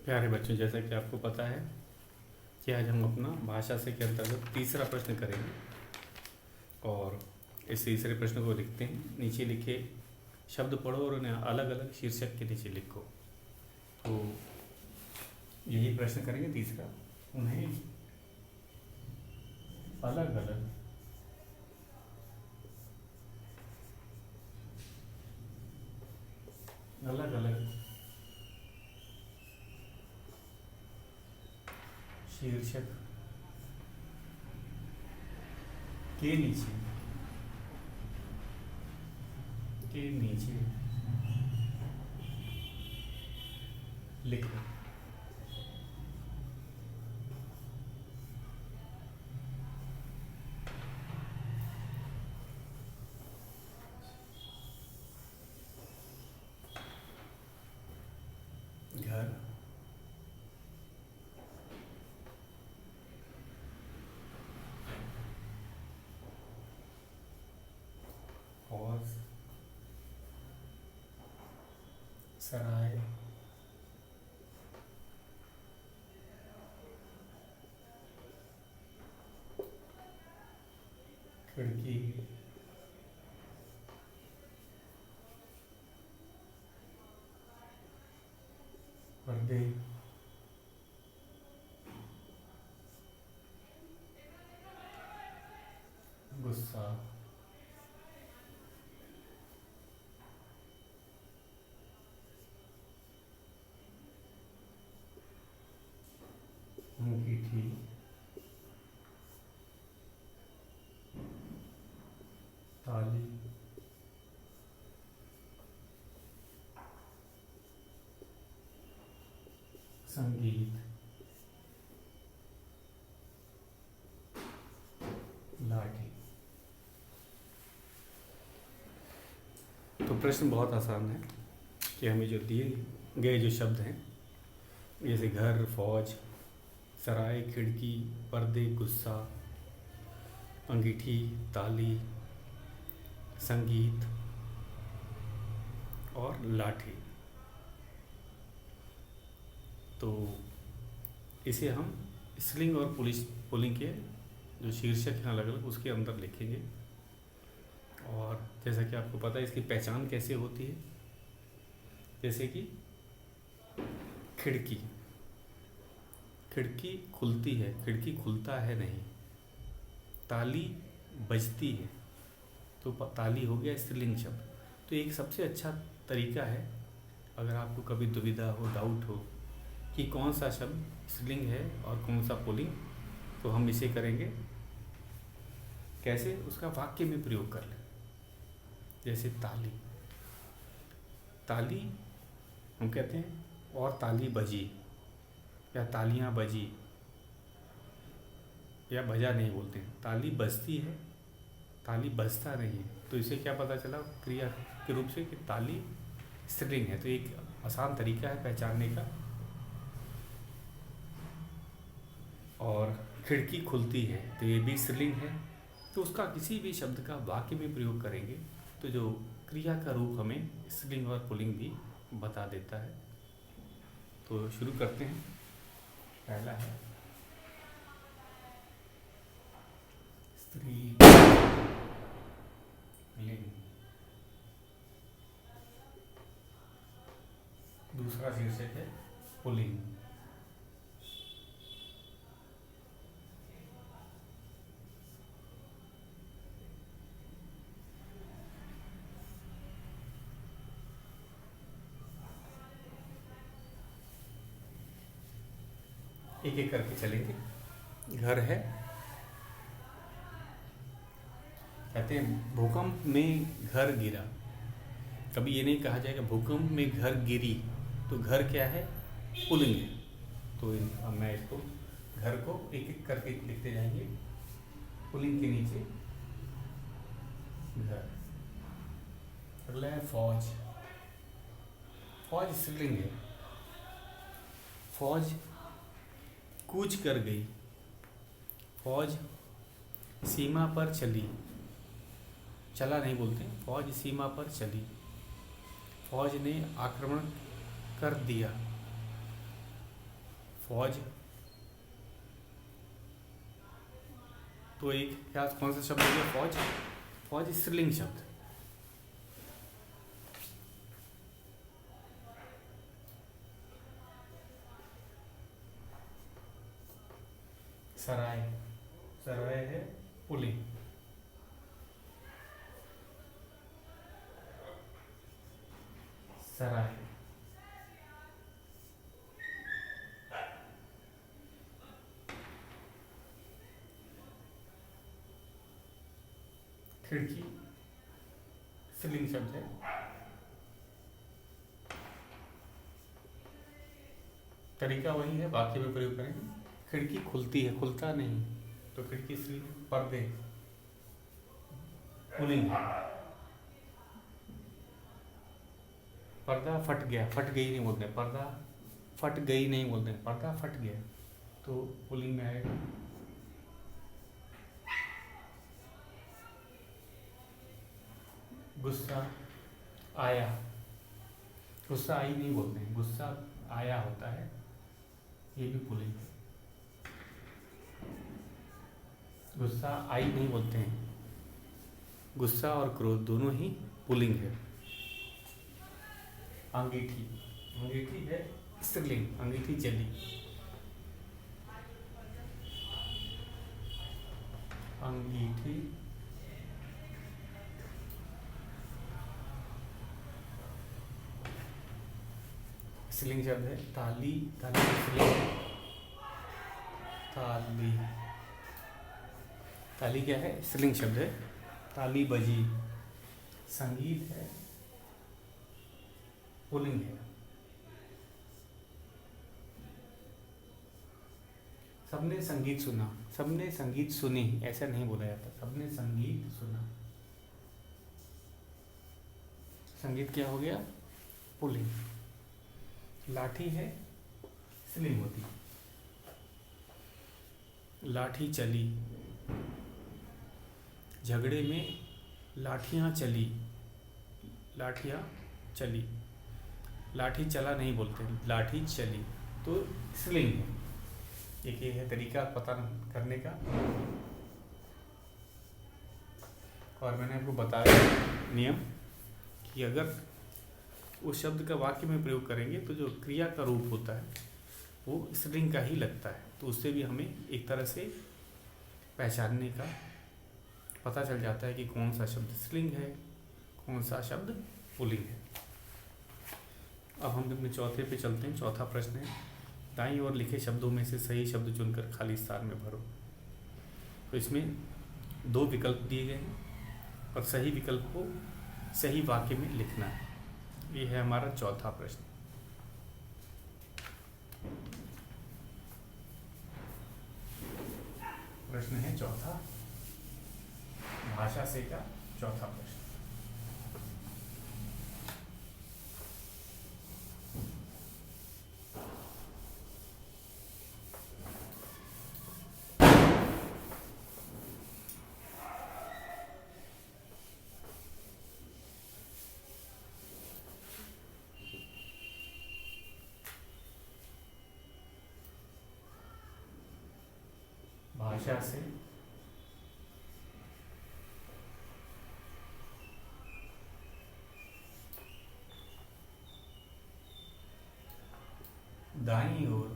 प्यारे बच्चों, जैसा कि आपको पता है कि आज हम अपना भाषा से के अंतर्गत तीसरा प्रश्न करेंगे। और इस तीसरे प्रश्न को लिखते हैं। नीचे लिखे शब्द पढ़ो और उन्हें अलग अलग शीर्षक के नीचे लिखो। तो यही प्रश्न करेंगे तीसरा, उन्हें अलग अलग अलग अलग शीर्षक के नीचे लिखो। घर, हौज, सराय, खिड़की, पर्दे, गुस्सा, अंगीठी, ताली, संगीत, लाठी। तो प्रश्न बहुत आसान है कि हमें जो दिए गए जो शब्द हैं, जैसे घर, फौज, सराय, खिड़की, पर्दे, गुस्सा, अंगीठी, ताली, संगीत और लाठी, तो इसे हम स्त्रीलिंग और पुल्लिंग के जो शीर्षक हैं अलग अलग उसके अंदर लिखेंगे। और जैसा कि आपको पता है इसकी पहचान कैसे होती है, जैसे कि खिड़की, खिड़की खुलती है, खिड़की खुलता है नहीं। ताली बजती है, तो ताली हो गया स्त्रीलिंग शब्द। तो एक सबसे अच्छा तरीका है, अगर आपको कभी दुविधा हो, डाउट हो कि कौन सा शब्द स्त्रीलिंग है और कौन सा पुल्लिंग, तो हम इसे करेंगे कैसे, उसका वाक्य में प्रयोग कर लें। जैसे ताली, ताली हम कहते हैं और ताली बजी, या तालियां बजी, या बजा नहीं बोलते हैं, ताली बजती है, ताली बजता नहीं है। तो इसे क्या पता चला क्रिया के रूप से कि ताली स्त्रीलिंग है। तो एक आसान तरीका है पहचानने का। और खिड़की खुलती है, तो ये भी स्त्रीलिंग है। तो उसका किसी भी शब्द का वाक्य में प्रयोग करेंगे तो जो क्रिया का रूप हमें स्त्रीलिंग और पुल्लिंग भी बता देता है। तो शुरू करते हैं। पहला है स्त्रीलिंग। दूसरा शीर्षक है पुल्लिंग। एक एक करके चलेंगे। घर है, कहते हैं भूकंप में घर गिरा। कभी ये नहीं कहा जाएगा भूकंप में घर गिरी, तो घर क्या है, पुल्लिंग है। तो अब मैं इसको घर को एक एक करके लिखते जाएंगे। पुल्लिंग के नीचे घर। अगला है फौज। फौज स्त्रीलिंग है। फौज कूच कर गई, फौज सीमा पर चली, चला नहीं बोलते, फौज सीमा पर चली, फौज ने आक्रमण कर दिया, फौज। तो एक क्या कौन सा शब्द हो गया? फौज। फौज स्त्रीलिंग शब्द। सराय। सराय है पुलिंग। सराय। खिड़की स्त्रीलिंग शब्द है। तरीका वही है, वाक्य में प्रयोग करेंगे। खिड़की खुलती है, खुलता नहीं, तो खिड़की स्त्रीलिंग। पर्दे पुल्लिंग है। पर्दा फट गया, फट गई नहीं बोलते, पर्दा फट गई नहीं बोलते, पर्दा फट गया, तो पुल्लिंग में आएगा। गुस्सा आया, गुस्सा आई नहीं बोलते हैं, गुस्सा आया होता है, ये भी पुल्लिंग है। गुस्सा आई नहीं बोलते हैं, गुस्सा और क्रोध दोनों ही पुल्लिंग है। अंगीठी, अंगीठी है स्त्रीलिंग, अंगीठी चली। अंगीठी स्त्रीलिंग शब्द है। ताली, ताली स्त्रीलिंग। ताली, ताली क्या है? स्त्रीलिंग शब्द है। ताली बजी। संगीत है पुल्लिंग है। सबने संगीत सुना, सबने संगीत सुनी, ऐसा नहीं बोला जाता, सबने संगीत सुना। संगीत क्या हो गया? पुल्लिंग। लाठी है स्त्रीलिंग होती। लाठी चली। झगड़े में लाठियाँ चली, लाठियाँ चली। लाठी चला नहीं बोलते, लाठी चली, तो स्त्रीलिंग है। एक ये है तरीका पता करने का। और मैंने आपको बताया नियम कि अगर उस शब्द का वाक्य में प्रयोग करेंगे तो जो क्रिया का रूप होता है वो स्त्रीलिंग का ही लगता है, तो उससे भी हमें एक तरह से पहचानने का पता चल जाता है कि कौन सा शब्द स्त्रीलिंग है, कौन सा शब्द पुल्लिंग है। अब हम अपने चौथे पे चलते हैं। चौथा प्रश्न है, दाईं ओर लिखे शब्दों में से सही शब्द चुनकर खाली स्थान में भरो। तो इसमें दो विकल्प दिए गए हैं और सही विकल्प को सही वाक्य में लिखना है। ये है हमारा चौथा प्रश्न। प्रश्न है चौथा, भाषा से का चौथा प्रश्न। भाषा से दाईं ओर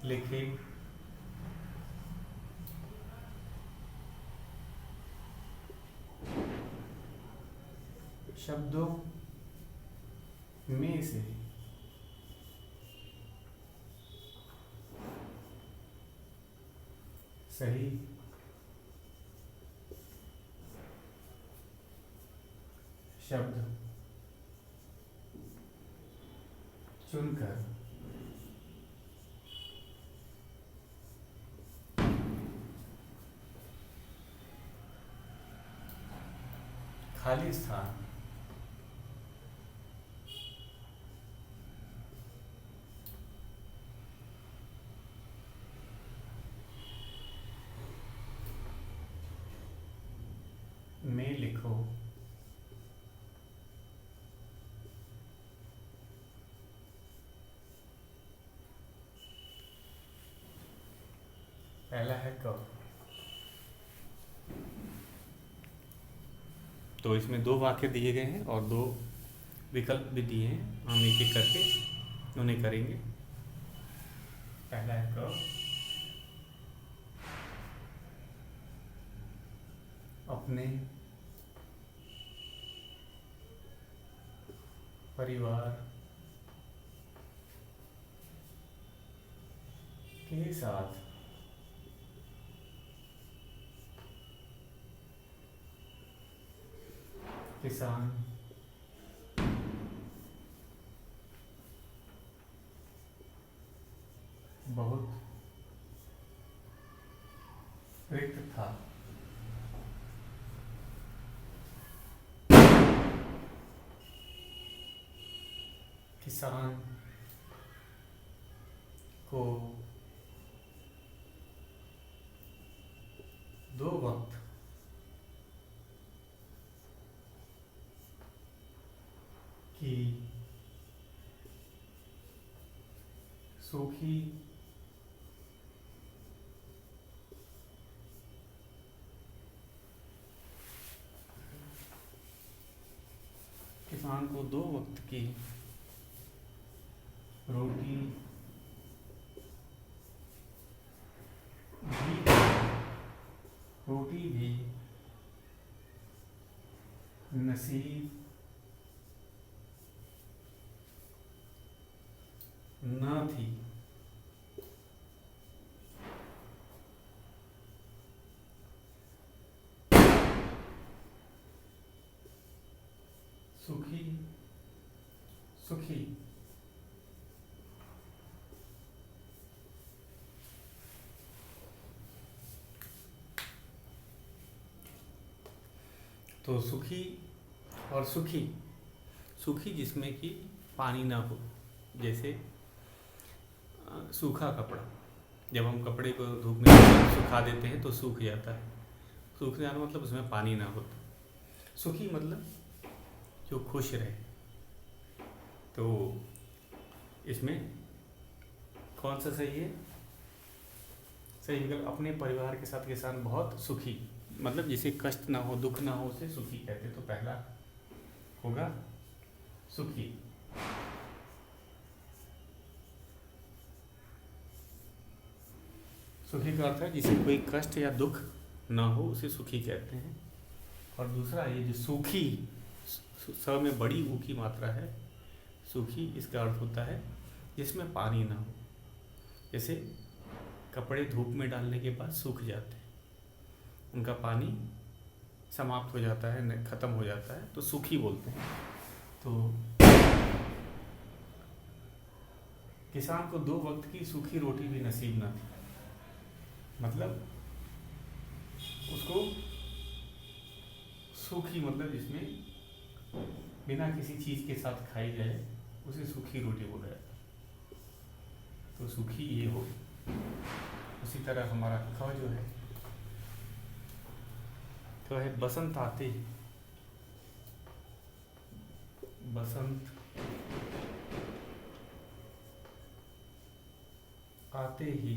लिखे शब्दों में से सही शब्द चुनकर खाली स्थान में लिखो। कर्व। तो इसमें 2 वाक्य दिए गए हैं और 2 विकल्प भी दिए हैं, हम एक एक करके उन्हें करेंगे। पहला है कर्व। अपने परिवार के साथ किसान बहुत रिक्त था। किसान को 2 वक्त की सूखी किसान को 2 वक्त की रोटी भी नसीब न थी। सुखी तो सुखी और सुखी जिसमें कि पानी ना हो, जैसे सूखा कपड़ा, जब हम कपड़े को धूप में सुखा देते हैं तो सूख जाता है। सूख जाना मतलब उसमें पानी ना होता। सुखी मतलब जो खुश रहे। तो इसमें कौन सा सही है? सही विकल्प अपने परिवार के साथ किसान बहुत सुखी, मतलब जिसे कष्ट ना हो, दुख ना हो, उसे सुखी कहते। तो पहला होगा सुखी। सुखी का अर्थ है जिसे कोई कष्ट या दुख ना हो, उसे सुखी कहते हैं। और दूसरा ये जो सूखी, स में बड़ी ऊ की मात्रा है, सूखी, इसका अर्थ होता है जिसमें पानी ना हो। जैसे कपड़े धूप में डालने के बाद सूख जाते हैं, उनका पानी समाप्त हो जाता है, ख़त्म हो जाता है, तो सूखी बोलते हैं। तो किसान को 2 वक्त की सूखी रोटी भी नसीब ना थी, मतलब उसको सूखी मतलब जिसमें बिना किसी चीज़ के साथ खाई जाए उसे सूखी रोटी बोला जाता है। तो सूखी ये हो। उसी तरह हमारा ख जो है तो है बसंत आते ही। बसंत आते ही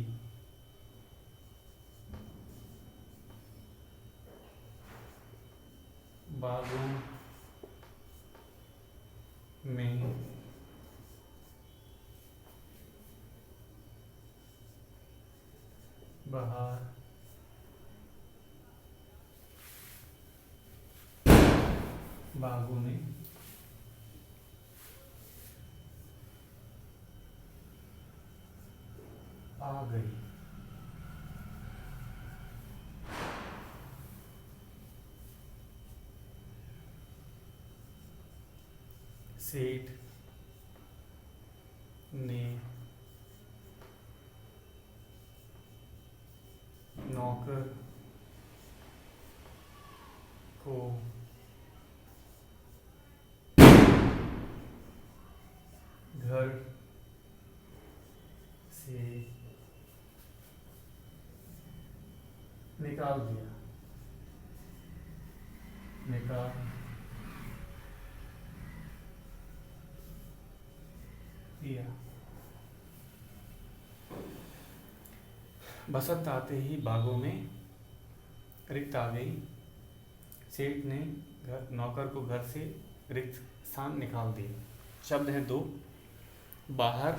बागों में बहार बागों में आ गई। सेठ ने नौकर को घर से निकाल दिया। बसंत आते ही बागों में रिक्त आ गई। सेठ ने नौकर को घर से रिक्त स्थान निकाल दिए। शब्द हैं दो, बाहर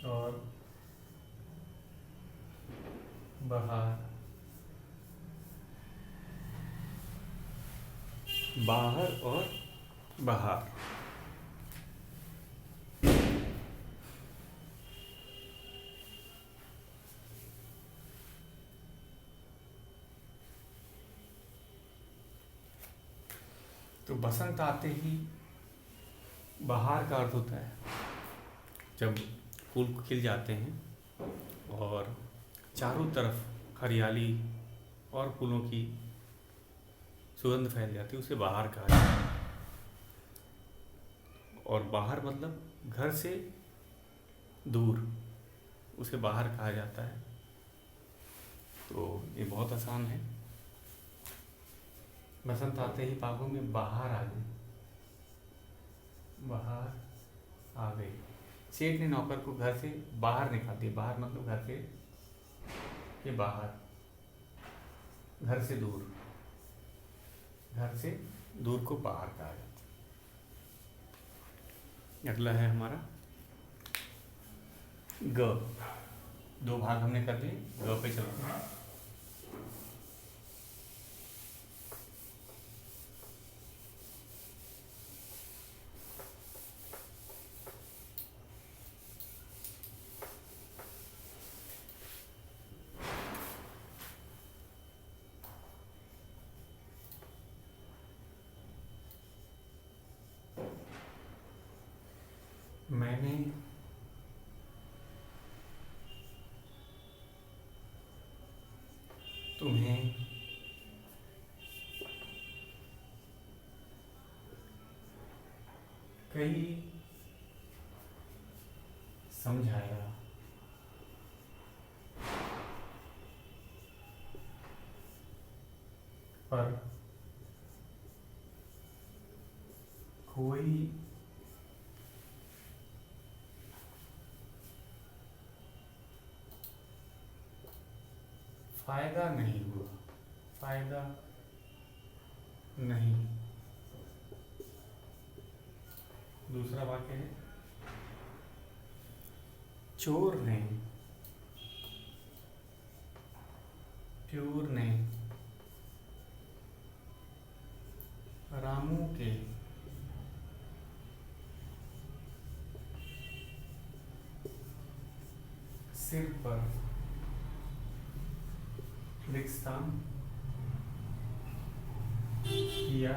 और बाहर। बाहर और बाहर। तो बसंत आते ही बाहर का अर्थ होता है जब फूल खिल जाते हैं और चारों तरफ हरियाली और फूलों की सुगंध फैल जाती है, उसे बाहर कहा जाता है। और बाहर मतलब घर से दूर, उसे बाहर कहा जाता है। तो ये बहुत आसान है। बसंत आते ही बागों में बाहर आ गई। बाहर आ गई। सेठ ने नौकर को घर से बाहर निकाल दिया। बाहर मतलब घर से ये बाहर, घर से दूर। घर से दूर को बाहर कहा जाता है। अगला है हमारा ग। दो भाग हमने कर लिए, ग पे चलते हैं। मैंने तुम्हें कई समझाया, पर कोई फायदा नहीं हुआ। फायदा नहीं। दूसरा वाक्य है चोर ने रामू के सिर पर रिक्तस्थान किया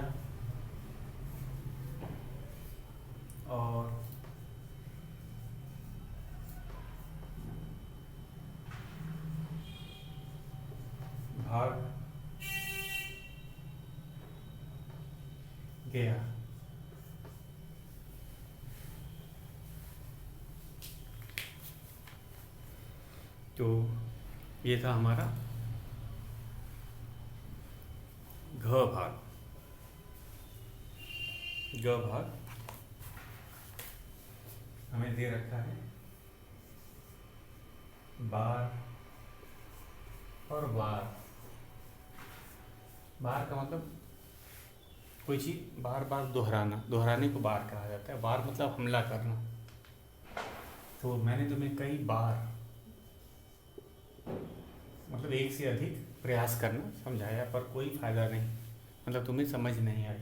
और भाग गया। तो ये था हमारा घ भाग। ग भाग हमें दे रखा है बार और वार। बार का मतलब कोई चीज बार बार दोहराना, दोहराने को बार कहा जाता है। वार मतलब हमला करना। तो मैंने तुम्हें कई बार मतलब एक से अधिक प्रयास करना समझाया, पर कोई फायदा नहीं, मतलब तुम्हें समझ नहीं आई।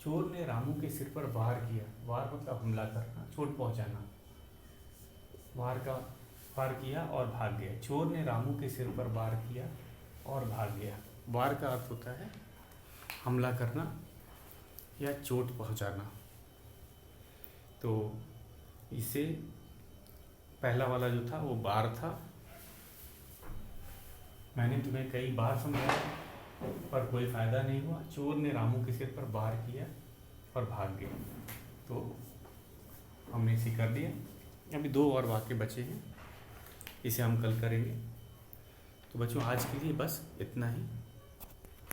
चोर ने रामू के सिर पर वार किया। वार मतलब हमला करना, चोट पहुंचाना। वार किया और भाग गया। चोर ने रामू के सिर पर वार किया और भाग गया। वार का अर्थ होता है हमला करना या चोट पहुंचाना। तो इसे पहला वाला जो था वो बार था। मैंने तुम्हें कई बार समझाया पर कोई फायदा नहीं हुआ। चोर ने रामू के सिर पर वार किया और भाग गया। तो हमने इसे कर दिया। अभी दो और वाक्य बचे हैं, इसे हम कल करेंगे। तो बच्चों आज के लिए बस इतना ही।